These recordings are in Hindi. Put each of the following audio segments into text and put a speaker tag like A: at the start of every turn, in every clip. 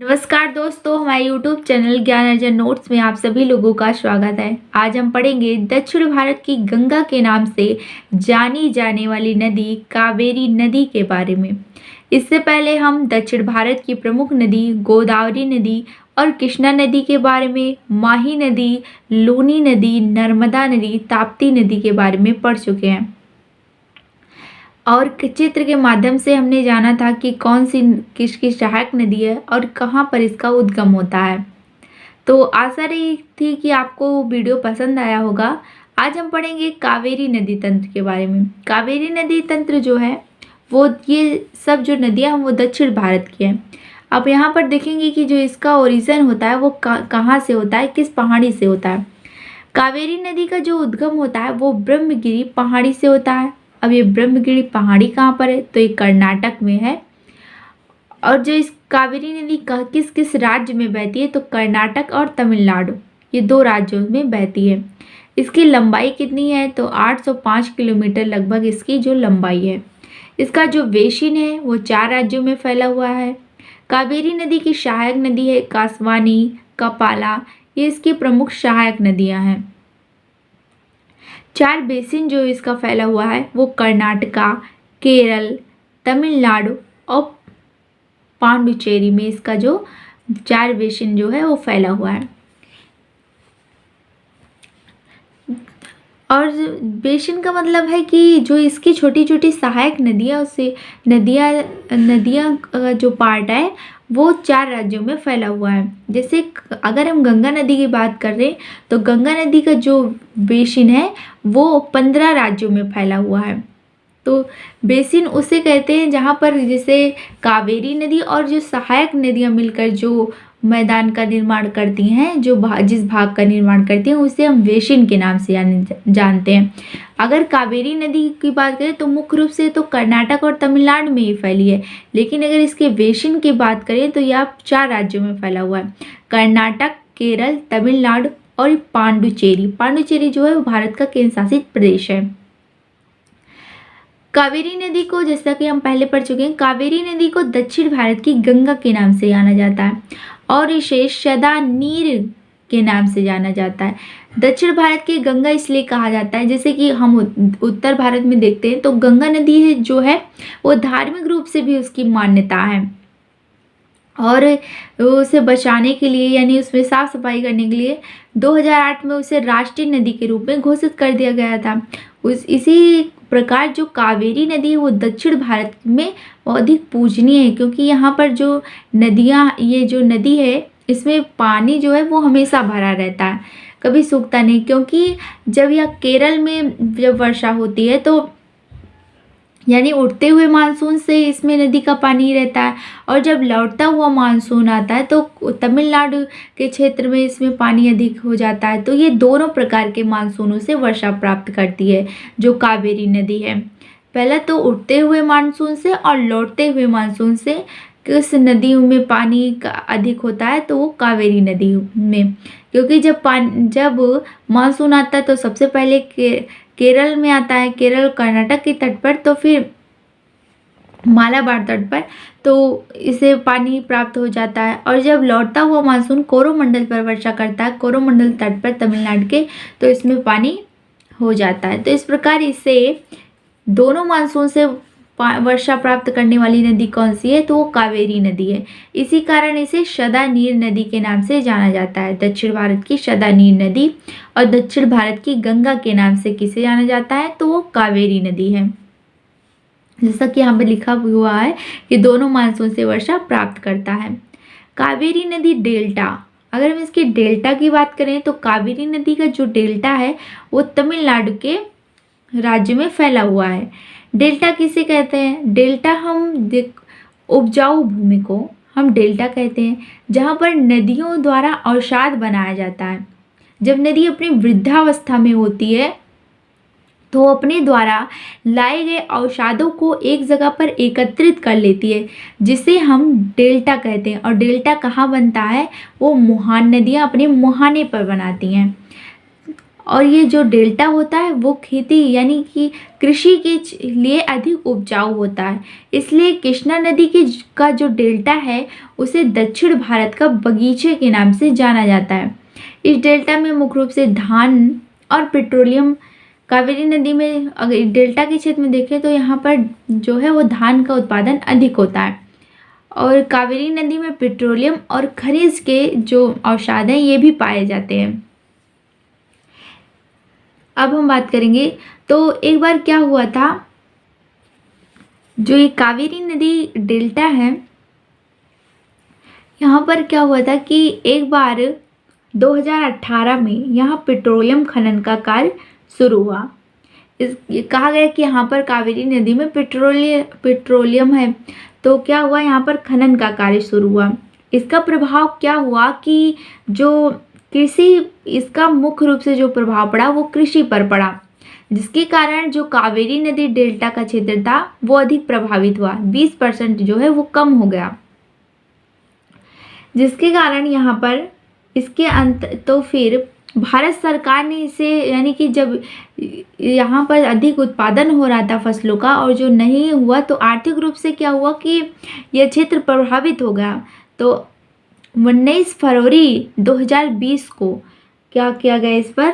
A: नमस्कार दोस्तों, हमारे YouTube चैनल ज्ञान अर्जन नोट्स में आप सभी लोगों का स्वागत है। आज हम पढ़ेंगे दक्षिण भारत की गंगा के नाम से जानी जाने वाली नदी कावेरी नदी के बारे में। इससे पहले हम दक्षिण भारत की प्रमुख नदी गोदावरी नदी और कृष्णा नदी के बारे में, माही नदी, लूनी नदी, नर्मदा नदी, ताप्ती नदी के बारे में पढ़ चुके हैं और चित्र के माध्यम से हमने जाना था कि कौन सी किसकी सहायक नदी है और कहाँ पर इसका उद्गम होता है। तो आशा रही थी कि आपको वीडियो पसंद आया होगा। आज हम पढ़ेंगे कावेरी नदी तंत्र के बारे में। कावेरी नदी तंत्र जो है वो ये सब जो नदियाँ हैं वो दक्षिण भारत की हैं। अब यहाँ पर देखेंगे कि जो इसका ओरिजिन होता है वो कहाँ से होता है, किस पहाड़ी से होता है। कावेरी नदी का जो उद्गम होता है वो ब्रह्मगिरी पहाड़ी से होता है। अब ये ब्रह्मगिरी पहाड़ी कहाँ पर है, तो ये कर्नाटक में है। और जो इस कावेरी नदी का किस किस राज्य में बहती है, तो कर्नाटक और तमिलनाडु, ये दो राज्यों में बहती है। इसकी लंबाई कितनी है, तो 805 किलोमीटर लगभग इसकी जो लंबाई है। इसका जो बेसिन है वो 4 राज्यों में फैला हुआ है। कावेरी नदी की सहायक नदी है कासवानी, कपाला, ये इसकी प्रमुख सहायक नदियाँ हैं। 4 बेसिन जो इसका फैला हुआ है वो कर्नाटका, केरल, तमिलनाडु और पांडुचेरी में इसका जो 4 बेसिन जो है वो फैला हुआ है। और बेसिन का मतलब है कि जो इसकी छोटी छोटी सहायक नदियाँ उससे नदियाँ का जो पार्ट है वो 4 राज्यों में फैला हुआ है। जैसे अगर हम गंगा नदी की बात कर रहे हैं तो गंगा नदी का जो बेसिन है वो 15 राज्यों में फैला हुआ है। तो बेसिन उसे कहते हैं जहाँ पर जैसे कावेरी नदी और जो सहायक नदियाँ मिलकर जो मैदान का निर्माण करती हैं, जो जिस भाग का निर्माण करती हैं उसे हम बेसिन के नाम से जानते हैं। अगर कावेरी नदी की बात करें तो मुख्य रूप से तो कर्नाटक और तमिलनाडु में ही फैली है, लेकिन अगर इसके बेसिन की बात करें तो यह 4 राज्यों में फैला हुआ है, कर्नाटक, केरल, तमिलनाडु और पांडुचेरी जो है वो भारत का केंद्र शासित प्रदेश है। कावेरी नदी को, जैसा कि हम पहले पढ़ चुके हैं, कावेरी नदी को दक्षिण भारत की गंगा के नाम से जाना जाता है और इसे सदा नीर के नाम से जाना जाता है। दक्षिण भारत की गंगा इसलिए कहा जाता है, जैसे कि हम उत्तर भारत में देखते हैं तो गंगा नदी है जो है वो धार्मिक रूप से भी उसकी मान्यता है और उसे बचाने के लिए यानी उसमें साफ सफाई करने के लिए 2008 में उसे राष्ट्रीय नदी के रूप में घोषित कर दिया गया था। इसी प्रकार जो कावेरी नदी है वो दक्षिण भारत में अधिक पूजनीय है, क्योंकि यहाँ पर जो नदियाँ, ये जो नदी है इसमें पानी जो है वो हमेशा भरा रहता है, कभी सूखता नहीं। क्योंकि जब यह केरल में जब वर्षा होती है तो यानी उठते हुए मानसून से इसमें नदी का पानी रहता है और जब लौटता हुआ मानसून आता है तो तमिलनाडु के क्षेत्र में इसमें पानी अधिक हो जाता है। तो ये दोनों प्रकार के मानसूनों से वर्षा प्राप्त करती है जो कावेरी नदी है। पहले तो उठते हुए मानसून से और लौटते हुए मानसून से किस नदी में पानी अधिक होता है, तो वो कावेरी नदी में। क्योंकि जब मानसून आता है तो सबसे पहले केरल में आता है, केरल कर्नाटक के तट पर, तो फिर मालाबार तट पर, तो इसे पानी प्राप्त हो जाता है। और जब लौटता हुआ मानसून कोरोमंडल पर वर्षा करता है, कोरोमंडल तट पर तमिलनाडु के, तो इसमें पानी हो जाता है। तो इस प्रकार इसे दोनों मानसून से वर्षा प्राप्त करने वाली नदी कौन सी है, तो वो कावेरी नदी है। इसी कारण इसे सदा नीर नदी के नाम से जाना जाता है। दक्षिण भारत की सदा नीर नदी और दक्षिण भारत की गंगा के नाम से किसे जाना जाता है, तो वो कावेरी नदी है। जैसा कि यहाँ पे लिखा हुआ है कि दोनों मानसून से वर्षा प्राप्त करता है। कावेरी नदी डेल्टा, अगर हम इसके डेल्टा की बात करें तो कावेरी नदी का जो डेल्टा है वो तमिलनाडु के राज्य में फैला हुआ है। डेल्टा किसे कहते हैं, डेल्टा हम उपजाऊ भूमि को हम डेल्टा कहते हैं, जहाँ पर नदियों द्वारा अवसाद बनाया जाता है। जब नदी अपनी वृद्धावस्था में होती है तो अपने द्वारा लाए गए अवसादों को एक जगह पर एकत्रित कर लेती है, जिसे हम डेल्टा कहते हैं। और डेल्टा कहाँ बनता है, वो मुहान नदियाँ अपने मुहाने पर बनाती हैं। और ये जो डेल्टा होता है वो खेती यानी कि कृषि के लिए अधिक उपजाऊ होता है। इसलिए कृष्णा नदी का जो डेल्टा है उसे दक्षिण भारत का बगीचे के नाम से जाना जाता है। इस डेल्टा में मुख्य रूप से धान और पेट्रोलियम, कावेरी नदी में अगर डेल्टा के क्षेत्र में देखें तो यहाँ पर जो है वो धान का उत्पादन अधिक होता है, और कावेरी नदी में पेट्रोलियम और खनिज के जो अवसाद हैं ये भी पाए जाते हैं। अब हम बात करेंगे तो एक बार क्या हुआ था, जो ये कावेरी नदी डेल्टा है यहाँ पर क्या हुआ था कि एक बार 2018 में यहाँ पेट्रोलियम खनन का कार्य शुरू हुआ। ये कहा गया कि यहाँ पर कावेरी नदी में पेट्रोलियम है, तो क्या हुआ यहाँ पर खनन का कार्य शुरू हुआ। इसका प्रभाव क्या हुआ कि जो कृषि, इसका मुख्य रूप से जो प्रभाव पड़ा वो कृषि पर पड़ा, जिसके कारण जो कावेरी नदी डेल्टा का क्षेत्र था वो अधिक प्रभावित हुआ। 20% जो है वो कम हो गया, जिसके कारण यहाँ पर इसके अंत तो फिर भारत सरकार ने इसे, यानी कि जब यहाँ पर अधिक उत्पादन हो रहा था फसलों का और जो नहीं हुआ, तो आर्थिक रूप से क्या हुआ कि यह क्षेत्र प्रभावित हो गया। तो 19 फरवरी 2020 को क्या किया गया, इस पर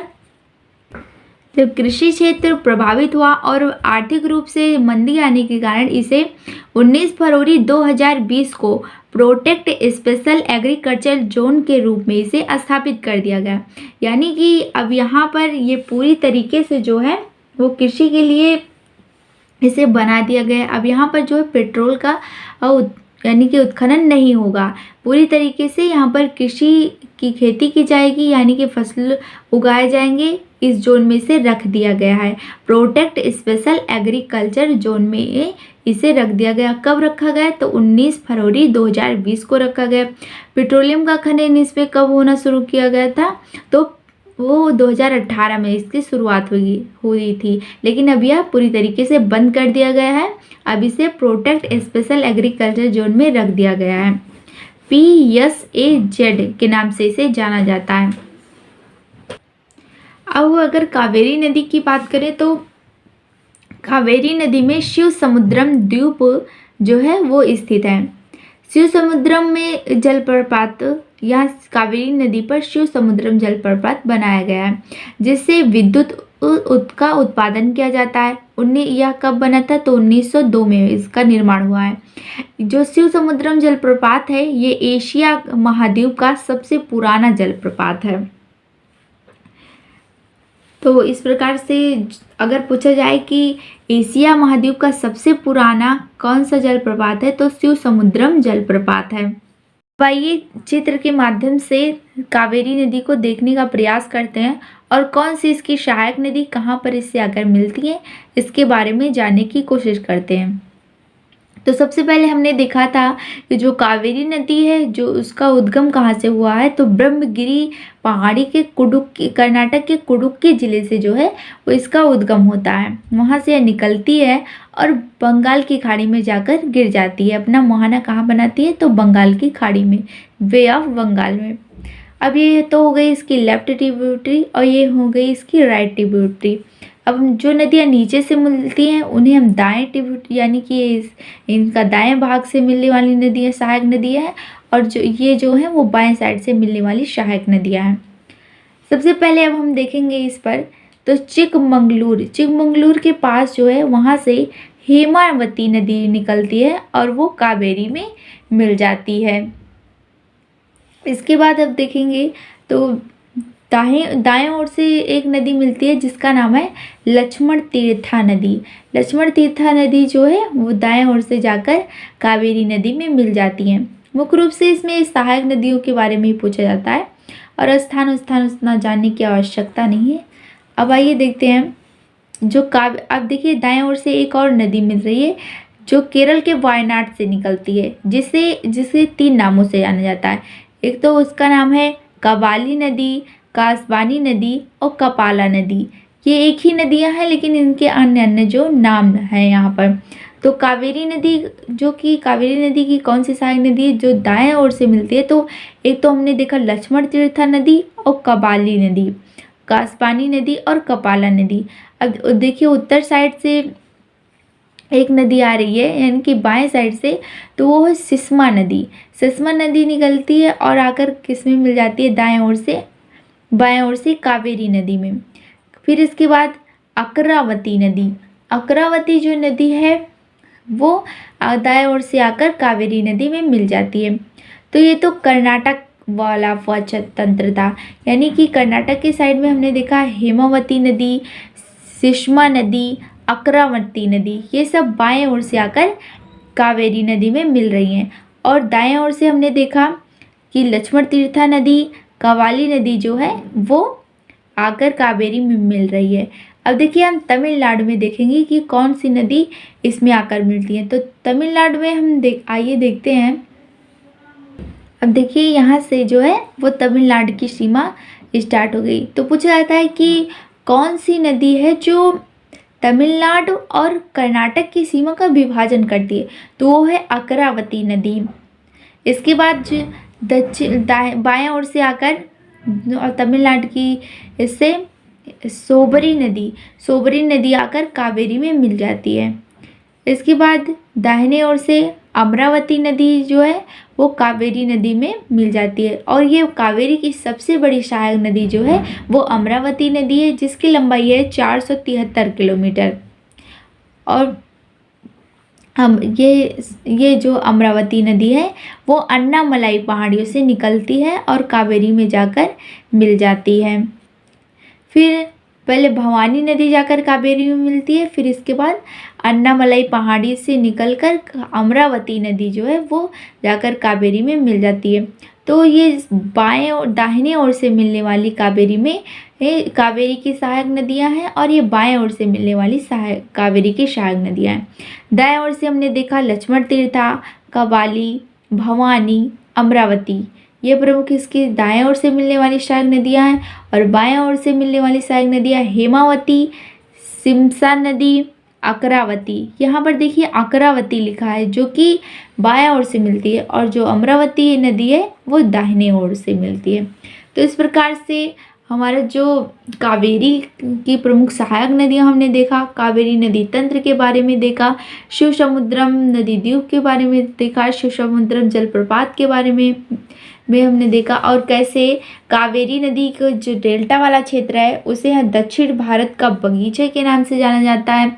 A: जब कृषि क्षेत्र प्रभावित हुआ और आर्थिक रूप से मंदी आने के कारण इसे 19 फरवरी 2020 को प्रोटेक्ट स्पेशल एग्रीकल्चर जोन के रूप में इसे स्थापित कर दिया गया। यानी कि अब यहाँ पर ये पूरी तरीके से जो है वो कृषि के लिए इसे बना दिया गया। अब यहाँ पर जो है पेट्रोल का यानी कि उत्खनन नहीं होगा, पूरी तरीके से यहाँ पर कृषि की खेती की जाएगी, यानी कि फसल उगाए जाएंगे। इस जोन में इसे रख दिया गया है, प्रोटेक्ट स्पेशल एग्रीकल्चर जोन में इसे रख दिया गया। कब रखा गया, तो 19 फरवरी 2020 को रखा गया। पेट्रोलियम का खनन इस पर कब होना शुरू किया गया था, तो वो 2018 में इसकी शुरुआत हुई थी, लेकिन अब यह पूरी तरीके से बंद कर दिया गया है। अब इसे प्रोटेक्ट स्पेशल एग्रीकल्चर जोन में रख दिया गया है। PSAZ के नाम से इसे जाना जाता है। अब अगर कावेरी नदी की बात करें तो कावेरी नदी में शिव समुद्रम द्वीप जो है वो स्थित है। शिव समुद्रम में जलप्रपात, यहाँ कावेरी नदी पर शिव समुद्रम जलप्रपात बनाया गया है, जिससे विद्युत का उत्पादन किया जाता है। यह कब बना था, तो 1902 में इसका निर्माण हुआ है। जो शिव समुद्रम जलप्रपात है ये एशिया महाद्वीप का सबसे पुराना जलप्रपात है। तो इस प्रकार से अगर पूछा जाए कि एशिया महाद्वीप का सबसे पुराना कौन सा जलप्रपात है, तो शिव समुद्रम जलप्रपात है। आइए चित्र के माध्यम से कावेरी नदी को देखने का प्रयास करते हैं और कौन सी इसकी सहायक नदी कहाँ पर इससे आकर मिलती है इसके बारे में जानने की कोशिश करते हैं। तो सबसे पहले हमने देखा था कि जो कावेरी नदी है जो उसका उद्गम कहाँ से हुआ है, तो ब्रह्मगिरी पहाड़ी के कर्नाटक के कुडुक्की जिले से जो है वो इसका उद्गम होता है। वहाँ से यह निकलती है और बंगाल की खाड़ी में जाकर गिर जाती है। अपना मुहाना कहाँ बनाती है, तो बंगाल की खाड़ी में, बे ऑफ बंगाल में। अब ये तो हो गई इसकी लेफ्ट ट्रिब्यूटरी और ये हो गई इसकी राइट ट्रिब्यूटरी। अब जो नदियाँ नीचे से मिलती हैं उन्हें हम दाएं ट्रिब्यूटरी, यानी कि इनका दाएं भाग से मिलने वाली नदियाँ सहायक नदियाँ हैं, और ये जो हैं वो बाएं साइड से मिलने वाली सहायक नदियाँ हैं। सबसे पहले अब हम देखेंगे इस पर, तो चिकमंगलूर के पास जो है वहाँ से हेमावती नदी निकलती है और वो कावेरी में मिल जाती है। इसके बाद अब देखेंगे तो दाएं ओर से एक नदी मिलती है जिसका नाम है लक्ष्मण तीर्था नदी। लक्ष्मण तीर्था नदी जो है वो दाएं ओर से जाकर कावेरी नदी में मिल जाती है। मुख्य रूप से इसमें सहायक नदियों के बारे में ही पूछा जाता है और स्थान उतना जानने की आवश्यकता नहीं है। अब आइए देखते हैं जो अब देखिए दाएं ओर से एक और नदी मिल रही है जो केरल के वायनाड से निकलती है, जिसे 3 नामों से जाना जाता है। एक तो उसका नाम है कबाली नदी, कासबानी नदी और कपाला नदी। ये एक ही नदियां हैं लेकिन इनके अन्य जो नाम हैं यहाँ पर। तो कावेरी नदी की कौन सी सहायक नदी है जो दाएं ओर से मिलती है, तो एक तो हमने देखा लक्ष्मण तीर्था नदी और कबाली नदी। कासपानी नदी और कपाला नदी। अब देखिए उत्तर साइड से एक नदी आ रही है यानी कि बाएं साइड से, तो वो है सिस्मा नदी। सिस्मा नदी निकलती है और आकर किस में मिल जाती है, दाएं ओर से, बाएं ओर से कावेरी नदी में। फिर इसके बाद अकरावती नदी। अकरावती जो नदी है वो दाएं ओर से आकर कावेरी नदी में मिल जाती है। तो ये तो कर्नाटक वाला तंत्र था, यानी कि कर्नाटक के साइड में हमने देखा हेमावती नदी, सिस्मा नदी, अकरावती नदी, ये सब बाएं ओर से आकर कावेरी नदी में मिल रही हैं। और दाएं ओर से हमने देखा कि लक्ष्मण तीर्था नदी, कवाली नदी जो है वो आकर कावेरी में मिल रही है। अब देखिए हम तमिलनाडु में देखेंगे कि कौन सी नदी इसमें आकर मिलती है। तो तमिलनाडु में हम आइए देखते हैं। अब देखिए यहाँ से जो है वो तमिलनाडु की सीमा स्टार्ट हो गई। तो पूछा जाता है कि कौन सी नदी है जो तमिलनाडु और कर्नाटक की सीमा का विभाजन करती है, तो वो है अकरावती नदी। इसके बाद दक्षिण बाएं ओर से आकर और तमिलनाडु की इससे सोबरी नदी आकर कावेरी में मिल जाती है। इसके बाद दाहिने ओर से अमरावती नदी जो है वो कावेरी नदी में मिल जाती है। और ये कावेरी की सबसे बड़ी सहायक नदी जो है वो अमरावती नदी है, जिसकी लंबाई है 473 किलोमीटर। और हम ये जो अमरावती नदी है वो अन्नामलाई पहाड़ियों से निकलती है और कावेरी में जाकर मिल जाती है। फिर पहले भवानी नदी जाकर कावेरी में मिलती है, फिर इसके बाद अन्नामलाई पहाड़ी से निकलकर अमरावती नदी जो है वो जाकर कावेरी में मिल जाती है। तो ये बाएं और दाहिने ओर से मिलने वाली कावेरी की सहायक नदियां हैं और ये बाएं ओर से मिलने वाली कावेरी की सहायक नदियां हैं। दाएं ओर से हमने देखा लक्ष्मण तीर्था, कवाली, भवानी, अमरावती, ये प्रमुख इसकी दाएं ओर से मिलने वाली सहायक नदियां हैं। और बाएं ओर से मिलने वाली सहायक नदियां हेमावती, सिमसा नदी, अकरावती। यहाँ पर देखिए अकरावती लिखा है जो कि बाएं ओर से मिलती है, और जो अमरावती नदी है वो दाहिने ओर से मिलती है। तो इस प्रकार से हमारा जो कावेरी की प्रमुख सहायक नदियां हमने देखा, कावेरी नदी तंत्र के बारे में देखा, शिवसमुद्रम नदी द्वीप के बारे में देखा, शिवसमुद्रम जलप्रपात के बारे में हमने देखा, और कैसे कावेरी नदी का जो डेल्टा वाला क्षेत्र है उसे दक्षिण भारत का बगीचे के नाम से जाना जाता है,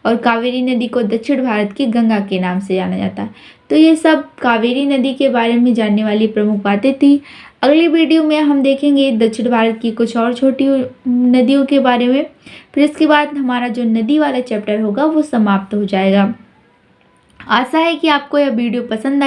A: और कावेरी नदी को दक्षिण भारत की गंगा के नाम से जाना जाता है। तो ये सब कावेरी नदी के बारे में जानने वाली प्रमुख बातें थी। अगली वीडियो में हम देखेंगे दक्षिण भारत की कुछ और छोटी नदियों के बारे में। फिर इसके बाद हमारा जो नदी वाला चैप्टर होगा वो समाप्त हो जाएगा। आशा है कि आपको यह वीडियो पसंद आई।